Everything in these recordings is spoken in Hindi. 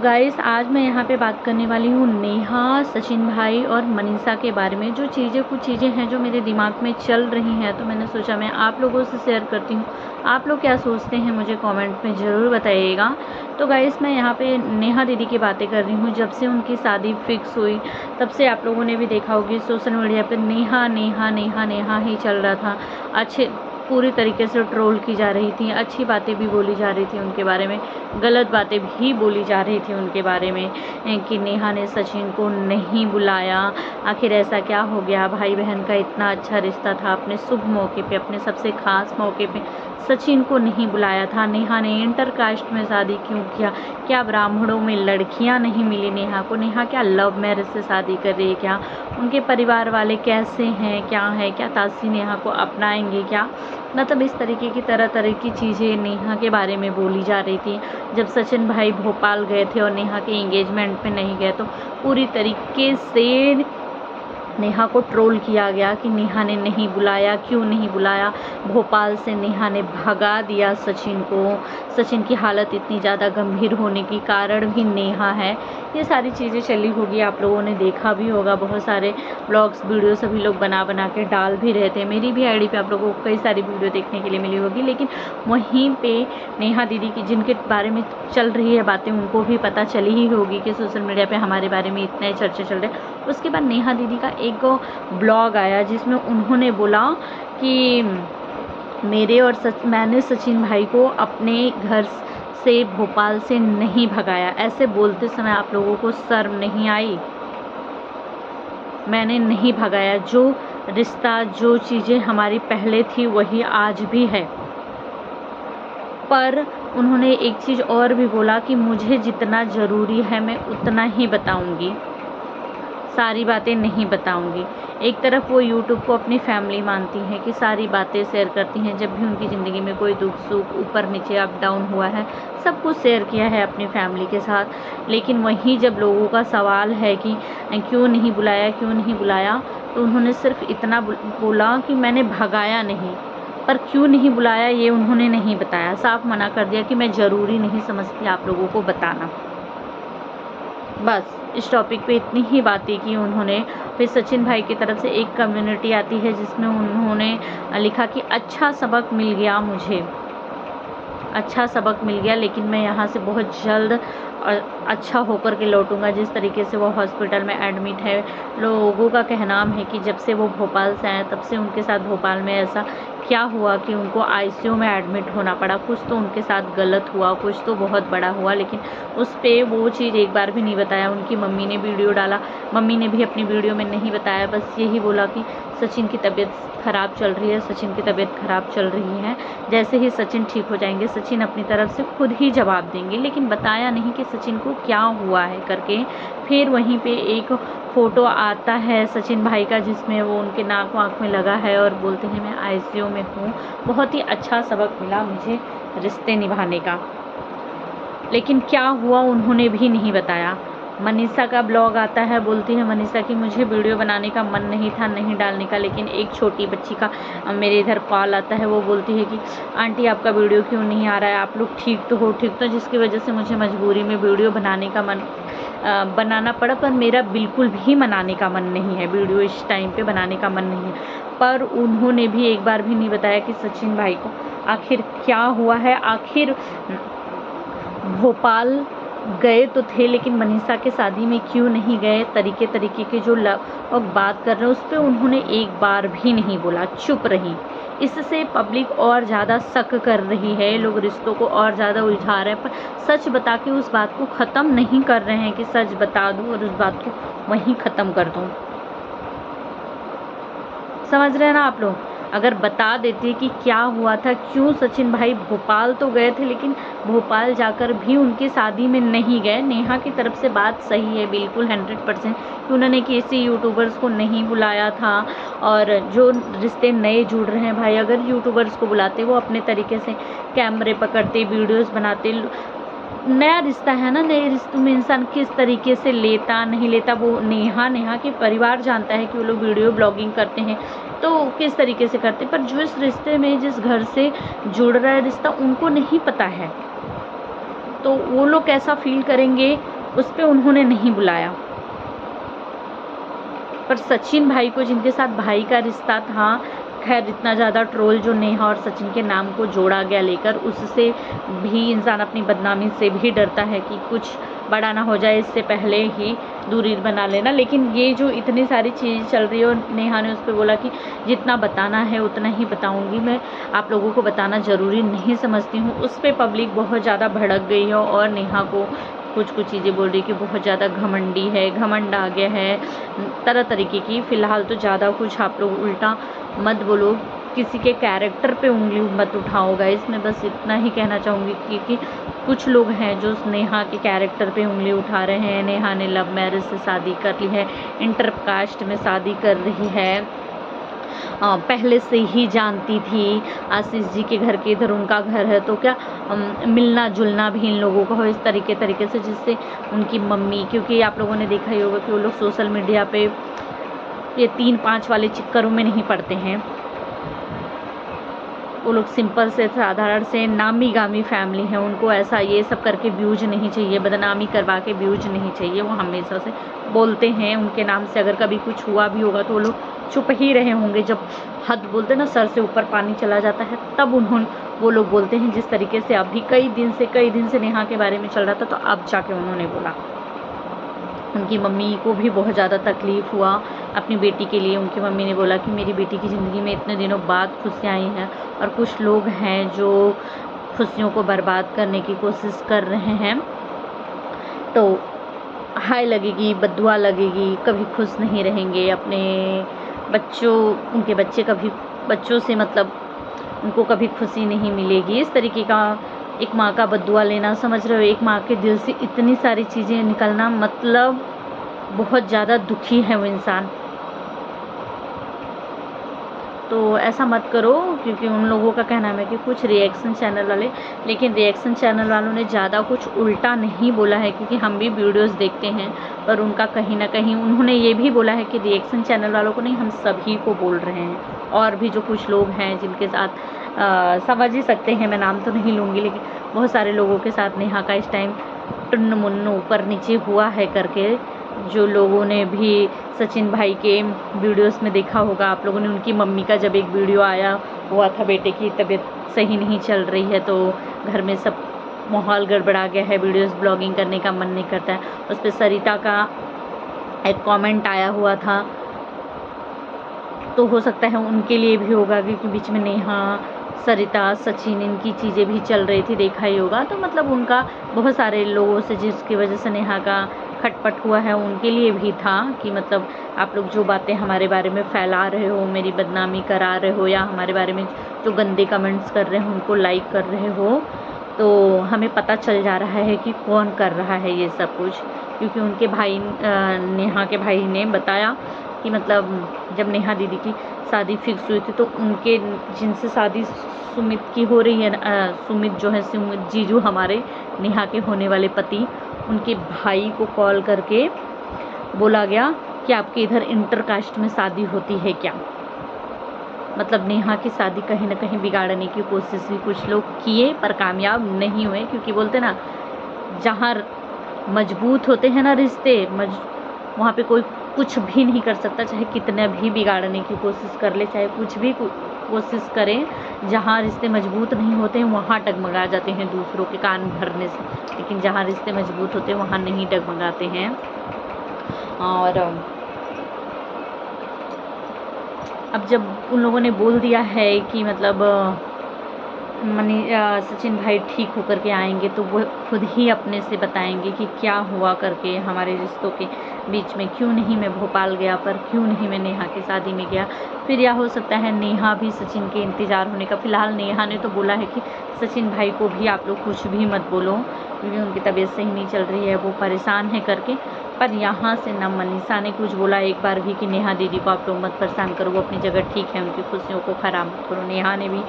गाइस आज मैं यहाँ पे बात करने वाली हूँ नेहा, सचिन भाई और मनीषा के बारे में। जो कुछ चीज़ें हैं जो मेरे दिमाग में चल रही हैं, तो मैंने सोचा मैं आप लोगों से शेयर करती हूँ। आप लोग क्या सोचते हैं मुझे कमेंट में ज़रूर बताइएगा। तो गाइस मैं यहाँ पे नेहा दीदी की बातें कर रही हूँ। जब से उनकी शादी फिक्स हुई तब से आप लोगों ने भी देखा होगी सोशल मीडिया पर नेहा नेहा नेहा नेहा ही चल रहा था। अच्छे पूरी तरीके से ट्रोल की जा रही थी, अच्छी बातें भी बोली जा रही थी उनके बारे में, गलत बातें भी बोली जा रही थी उनके बारे में कि नेहा ने सचिन को नहीं बुलाया। आखिर ऐसा क्या हो गया? भाई बहन का इतना अच्छा रिश्ता था, अपने शुभ मौके पे, अपने सबसे खास मौके पे सचिन को नहीं बुलाया था। नेहा ने इंटर कास्ट में शादी क्यों किया? क्या ब्राह्मणों में लड़कियां नहीं मिली नेहा को? नेहा क्या लव मैरिज से शादी कर रही है क्या? उनके परिवार वाले कैसे हैं, क्या है? क्या तासी नेहा को अपनाएंगे क्या? मतलब इस तरीके की तरह की चीज़ें नेहा के बारे में बोली जा रही थी। जब सचिन भाई भोपाल गए थे और नेहा के एंगेजमेंट पे नहीं गए तो पूरी तरीके से नेहा को ट्रोल किया गया कि नेहा ने नहीं बुलाया, क्यों नहीं बुलाया। भोपाल से नेहा ने भगा दिया सचिन को। सचिन की हालत इतनी ज़्यादा गंभीर होने की कारण भी नेहा है। ये सारी चीज़ें चली होगी, आप लोगों ने देखा भी होगा। बहुत सारे ब्लॉग्स वीडियो सभी लोग बना के डाल भी रहे थे। मेरी भी आईडी पे आप लोगों को कई सारी वीडियो देखने के लिए मिली होगी। लेकिन वहीं पे नेहा दीदी की जिनके बारे में चल रही है बातें, उनको भी पता चली ही होगी कि सोशल मीडिया पे हमारे बारे में इतने चर्चे चल रहे। उसके बाद नेहा दीदी का एक ब्लॉग आया जिसमें उन्होंने बोला कि मैंने सचिन भाई को अपने घर से भोपाल से नहीं भगाया। ऐसे बोलते समय आप लोगों को शर्म नहीं आई? मैंने नहीं भगाया। जो रिश्ता, जो चीज़ें हमारी पहले थी वही आज भी है। पर उन्होंने एक चीज़ और भी बोला कि मुझे जितना ज़रूरी है मैं उतना ही बताऊंगी, सारी बातें नहीं बताऊंगी। एक तरफ वो यूट्यूब को अपनी फैमिली मानती हैं कि सारी बातें शेयर करती हैं। जब भी उनकी ज़िंदगी में कोई दुख सुख, ऊपर नीचे, अप डाउन हुआ है, सब कुछ शेयर किया है अपनी फैमिली के साथ। लेकिन वहीं जब लोगों का सवाल है कि क्यों नहीं बुलाया, क्यों नहीं बुलाया, तो उन्होंने सिर्फ इतना बोला कि मैंने भगाया नहीं। पर क्यों नहीं बुलाया ये उन्होंने नहीं बताया। साफ मना कर दिया कि मैं ज़रूरी नहीं समझती आप लोगों को बताना। बस इस टॉपिक पे इतनी ही बातें की उन्होंने। फिर सचिन भाई की तरफ से एक कम्युनिटी आती है जिसमें उन्होंने लिखा कि अच्छा सबक मिल गया मुझे, अच्छा सबक मिल गया, लेकिन मैं यहाँ से बहुत जल्द अच्छा होकर के लौटूंगा। जिस तरीके से वो हॉस्पिटल में एडमिट है, लोगों का कहना है कि जब से वो भोपाल से आए तब से उनके साथ भोपाल में ऐसा क्या हुआ कि उनको आईसीयू में एडमिट होना पड़ा। कुछ तो उनके साथ गलत हुआ, कुछ तो बहुत बड़ा हुआ, लेकिन उस पर वो चीज़ एक बार भी नहीं बताया। उनकी मम्मी ने वीडियो डाला, मम्मी ने भी अपनी वीडियो में नहीं बताया, बस यही बोला कि सचिन की तबीयत ख़राब चल रही है, सचिन की तबीयत ख़राब चल रही है, जैसे ही सचिन ठीक हो जाएंगे सचिन अपनी तरफ से खुद ही जवाब देंगे। लेकिन बताया नहीं कि सचिन को क्या हुआ है करके। फिर वहीं पे एक फ़ोटो आता है सचिन भाई का जिसमें वो उनके नाक वाँख में लगा है और बोलते हैं मैं आईसीयू में हूँ। बहुत ही अच्छा सबक मिला मुझे रिश्ते निभाने का। लेकिन क्या हुआ उन्होंने भी नहीं बताया। मनीषा का ब्लॉग आता है, बोलती है मनीषा कि मुझे वीडियो बनाने का मन नहीं था, नहीं डालने का, लेकिन एक छोटी बच्ची का मेरे इधर कॉल आता है। वो बोलती है कि आंटी आपका वीडियो क्यों नहीं आ रहा है, आप लोग ठीक तो हो? ठीक तो, जिसकी वजह से मुझे मजबूरी में वीडियो बनाने का बनाना पड़ा। पर मेरा बिल्कुल भी बनाने का मन नहीं है, वीडियो इस टाइम पे बनाने का मन नहीं है। पर उन्होंने भी एक बार भी नहीं बताया कि सचिन भाई को आखिर क्या हुआ है। आखिर भोपाल गए तो थे, लेकिन मनीषा के शादी में क्यों नहीं गए? तरीके के जो लोग बात कर रहे हैं उस पर उन्होंने एक बार भी नहीं बोला, चुप रही। इससे पब्लिक और ज़्यादा शक कर रही है, लोग रिश्तों को और ज़्यादा उलझा रहे हैं, पर सच बता के उस बात को ख़त्म नहीं कर रहे हैं कि सच बता दूँ और उस बात को वहीं ख़त्म कर दूँ। समझ रहे हैं ना आप लोग? अगर बता देती कि क्या हुआ था, क्यों सचिन भाई भोपाल तो गए थे लेकिन भोपाल जाकर भी उनकी शादी में नहीं गए। नेहा की तरफ से बात सही है बिल्कुल 100% कि उन्होंने किसी यूट्यूबर्स को नहीं बुलाया था। और जो रिश्ते नए जुड़ रहे हैं भाई, अगर यूट्यूबर्स को बुलाते, वो अपने तरीके से कैमरे पकड़ते, वीडियोज़ बनाते, नया रिश्ता है ना, नए रिश्तों में इंसान किस तरीके से लेता नहीं लेता वो नेहा के परिवार जानता है कि वो लोग वीडियो ब्लॉगिंग करते हैं तो किस तरीके से करते। पर जो इस रिश्ते में, जिस घर से जुड़ रहा है रिश्ता, उनको नहीं पता है। तो वो लोग कैसा फ़ील करेंगे उस पे उन्होंने नहीं बुलाया। पर सचिन भाई को, जिनके साथ भाई का रिश्ता था, खैर इतना ज़्यादा ट्रोल जो नेहा और सचिन के नाम को जोड़ा गया लेकर, उससे भी इंसान अपनी बदनामी से भी डरता है कि कुछ बड़ा ना हो जाए, इससे पहले ही दूरी बना लेना। लेकिन ये जो इतनी सारी चीज़ चल रही है, और नेहा ने उस पर बोला कि जितना बताना है उतना ही बताऊंगी, मैं आप लोगों को बताना ज़रूरी नहीं समझती हूँ। उस पर पब्लिक बहुत ज़्यादा भड़क गई है और नेहा को कुछ चीज़ें बोल रही कि बहुत ज़्यादा घमंडी है, घमंड आ गया है, तरह तरीके की। फ़िलहाल तो ज़्यादा कुछ आप लोग उल्टा मत बोलो, किसी के कैरेक्टर पे उंगली मत उठाओ गाइस। मैं बस इतना ही कहना चाहूँगी क्योंकि कुछ लोग हैं जो नेहा के कैरेक्टर पे उंगली उठा रहे हैं। नेहा ने लव मैरिज से शादी कर ली है, इंटर कास्ट में शादी कर रही है, पहले से ही जानती थी आशीष जी के घर के इधर उनका घर है, तो क्या मिलना जुलना भी इन लोगों का हो इस तरीके से, जिससे उनकी मम्मी, क्योंकि आप लोगों ने देखा ही होगा कि वो लोग सोशल मीडिया पे ये 3-5 वाले चक्करों में नहीं पड़ते हैं। वो लोग सिंपल से साधारण से नामी गामी फैमिली है, उनको ऐसा ये सब करके व्यूज नहीं चाहिए, बदनामी करवा के व्यूज नहीं चाहिए। वो हमेशा से बोलते हैं उनके नाम से अगर कभी कुछ हुआ भी होगा तो वो लोग चुप ही रहे होंगे। जब हद बोलते ना सर से ऊपर पानी चला जाता है, तब वो लोग बोलते हैं। जिस तरीके से अभी कई दिन से नेहा के बारे में चल रहा था, तो अब जाके उन्होंने बोला। उनकी मम्मी को भी बहुत ज़्यादा तकलीफ़ हुआ अपनी बेटी के लिए। उनकी मम्मी ने बोला कि मेरी बेटी की ज़िंदगी में इतने दिनों बाद खुशियाँ आई हैं, और कुछ लोग हैं जो खुशियों को बर्बाद करने की कोशिश कर रहे हैं। तो हाय लगेगी, बद्दुआ लगेगी, कभी खुश नहीं रहेंगे। अपने उनके बच्चे कभी बच्चों से मतलब उनको कभी खुशी नहीं मिलेगी। इस तरीके का एक माँ का बद्दुआ लेना, समझ रहे हो, एक माँ के दिल से इतनी सारी चीज़ें निकलना, मतलब बहुत ज़्यादा दुखी है वो इंसान। तो ऐसा मत करो, क्योंकि उन लोगों का कहना है कि कुछ रिएक्शन चैनल वाले, लेकिन रिएक्शन चैनल वालों ने ज़्यादा कुछ उल्टा नहीं बोला है, क्योंकि हम भी वीडियोस देखते हैं। पर उनका कहीं ना कहीं उन्होंने ये भी बोला है कि रिएक्शन चैनल वालों को नहीं, हम सभी को बोल रहे हैं। और भी जो कुछ लोग हैं जिनके साथ समझ ही सकते हैं, मैं नाम तो नहीं लूँगी, लेकिन बहुत सारे लोगों के साथ नेहा का इस टाइम टुन्न मुन्न ऊपर नीचे हुआ है करके, जो लोगों ने भी सचिन भाई के वीडियोस में देखा होगा आप लोगों ने। उनकी मम्मी का जब एक वीडियो आया हुआ था, बेटे की तबीयत सही नहीं चल रही है, तो घर में सब माहौल गड़बड़ा गया है, वीडियोस ब्लॉगिंग करने का मन नहीं करता है। उस पर सरिता का एक कमेंट आया हुआ था, तो हो सकता है उनके लिए भी होगा, क्योंकि बीच में नेहा, सरिता, सचिन, इनकी चीज़ें भी चल रही थी, देखा ही होगा। तो मतलब उनका बहुत सारे लोगों से, जिसकी वजह से नेहा का खटपट हुआ है, उनके लिए भी था कि मतलब आप लोग जो बातें हमारे बारे में फैला रहे हो, मेरी बदनामी करा रहे हो, या हमारे बारे में जो गंदे कमेंट्स कर रहे हो उनको लाइक कर रहे हो, तो हमें पता चल जा रहा है कि कौन कर रहा है ये सब कुछ। क्योंकि उनके भाई, नेहा के भाई ने बताया कि मतलब जब नेहा दीदी की शादी फिक्स हुई थी, तो उनके जिनसे शादी सुमित की हो रही है, सुमित जो है, सुमित जीजू हमारे नेहा के होने वाले पति, उनके भाई को कॉल करके बोला गया कि आपके इधर इंटर कास्ट में शादी होती है क्या। मतलब नेहा की शादी कहीं ना कहीं बिगाड़ने की कोशिश भी कुछ लोग किए, पर कामयाब नहीं हुए। क्योंकि बोलते ना, जहाँ मजबूत होते हैं ना रिश्ते, वहाँ पे कोई कुछ भी नहीं कर सकता, चाहे कितना भी बिगाड़ने की कोशिश कर ले, चाहे कुछ भी कोशिश करें। जहाँ रिश्ते मजबूत नहीं होते हैं वहाँ डगमगा जाते हैं दूसरों के कान भरने से, लेकिन जहाँ रिश्ते मजबूत होते हैं वहाँ नहीं डगमगाते हैं। और अब जब उन लोगों ने बोल दिया है कि मतलब सचिन भाई ठीक होकर के आएंगे, तो वो खुद ही अपने से बताएंगे कि क्या हुआ करके हमारे रिश्तों के बीच में, क्यों नहीं मैं भोपाल गया, पर क्यों नहीं मैं नेहा की शादी में गया। फिर यह हो सकता है नेहा भी सचिन के इंतज़ार होने का। फ़िलहाल नेहा ने तो बोला है कि सचिन भाई को भी आप लोग कुछ भी मत बोलो, क्योंकि उनकी तबीयत सही नहीं चल रही है, वो परेशान है करके। पर यहाँ से ना मनीषा ने कुछ बोला एक बार भी कि नेहा दीदी को आप लोग मत परेशान करो, वो अपनी जगह ठीक है, उनकी खुशियों को ख़राब मत करो। नेहा ने भी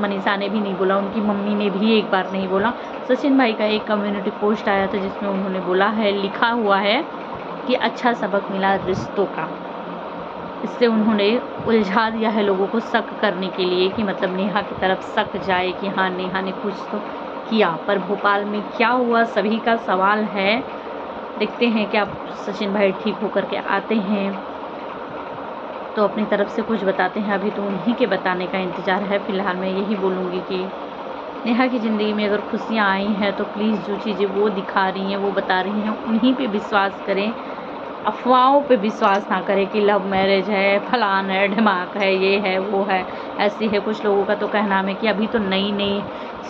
मनीषा ने भी नहीं बोला, उनकी मम्मी ने भी एक बार नहीं बोला। सचिन भाई का एक कम्युनिटी पोस्ट आया था जिसमें उन्होंने बोला है, लिखा हुआ है कि अच्छा सबक मिला रिश्तों का। इससे उन्होंने उलझा दिया है लोगों को शक करने के लिए, कि मतलब नेहा की तरफ शक जाए कि हाँ नेहा ने कुछ तो किया, पर भोपाल में क्या हुआ सभी का सवाल है। देखते हैं कि अब सचिन भाई ठीक होकर के आते हैं तो अपनी तरफ से कुछ बताते हैं। अभी तो उन्हीं के बताने का इंतज़ार है। फ़िलहाल मैं यही बोलूँगी कि नेहा की ज़िंदगी में अगर खुशियाँ आई हैं तो प्लीज़ जो चीज़ें वो दिखा रही हैं, वो बता रही हैं, उन्हीं पे विश्वास करें। अफ़वाहों पे विश्वास ना करें कि लव मैरिज है, फलान है, ढिमाक है, ये है, वो है, ऐसी है। कुछ लोगों का तो कहना है कि अभी तो नई-नई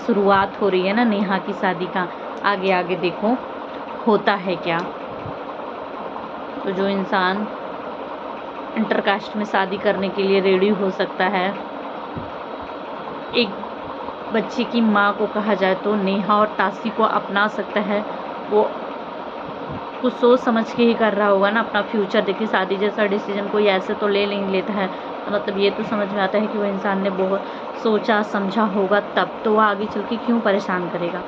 शुरुआत हो रही है ना नेहा की शादी का, आगे आगे देखो होता है क्या। तो जो इंसान इंटरकास्ट में शादी करने के लिए रेडी हो सकता है, एक बच्चे की माँ को कहा जाए तो नेहा और तासी को अपना सकता है, वो कुछ सोच समझ के ही कर रहा होगा ना अपना फ्यूचर। देखिए शादी जैसा डिसीजन कोई ऐसे तो ले नहीं लेता है, तो मतलब ये तो समझ में आता है कि वो इंसान ने बहुत सोचा समझा होगा, तब तो वो आगे चल के क्यों परेशान करेगा।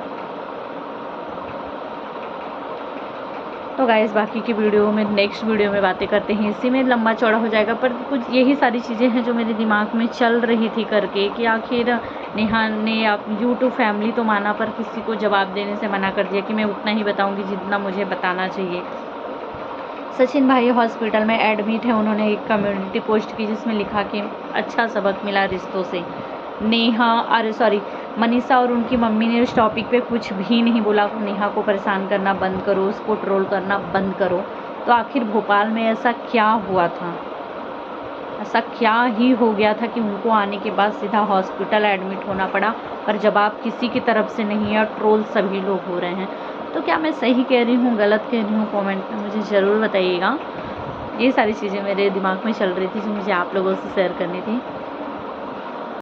तो गाइस बाकी की वीडियो में नेक्स्ट वीडियो में बातें करते हैं, इसी में लंबा चौड़ा हो जाएगा। पर कुछ यही सारी चीज़ें हैं जो मेरे दिमाग में चल रही थी करके कि आखिर नेहा ने आप यूट्यूब फैमिली तो माना पर किसी को जवाब देने से मना कर दिया कि मैं उतना ही बताऊंगी जितना मुझे बताना चाहिए। सचिन भाई हॉस्पिटल में एडमिट है। उन्होंने एक कम्युनिटी पोस्ट की जिसमें लिखा कि अच्छा सबक मिला रिश्तों से। मनीषा और उनकी मम्मी ने उस टॉपिक पे कुछ भी नहीं बोला। नेहा को परेशान करना बंद करो, उसको ट्रोल करना बंद करो। तो आखिर भोपाल में ऐसा क्या हुआ था, ऐसा क्या ही हो गया था कि उनको आने के बाद सीधा हॉस्पिटल एडमिट होना पड़ा। पर जवाब किसी की तरफ से नहीं है, ट्रोल सभी लोग हो रहे हैं। तो क्या मैं सही कह रही हूँ, गलत कह रही हूँ, कमेंट में मुझे ज़रूर बताइएगा। ये सारी चीज़ें मेरे दिमाग में चल रही थी जो मुझे आप लोगों से शेयर करनी थी।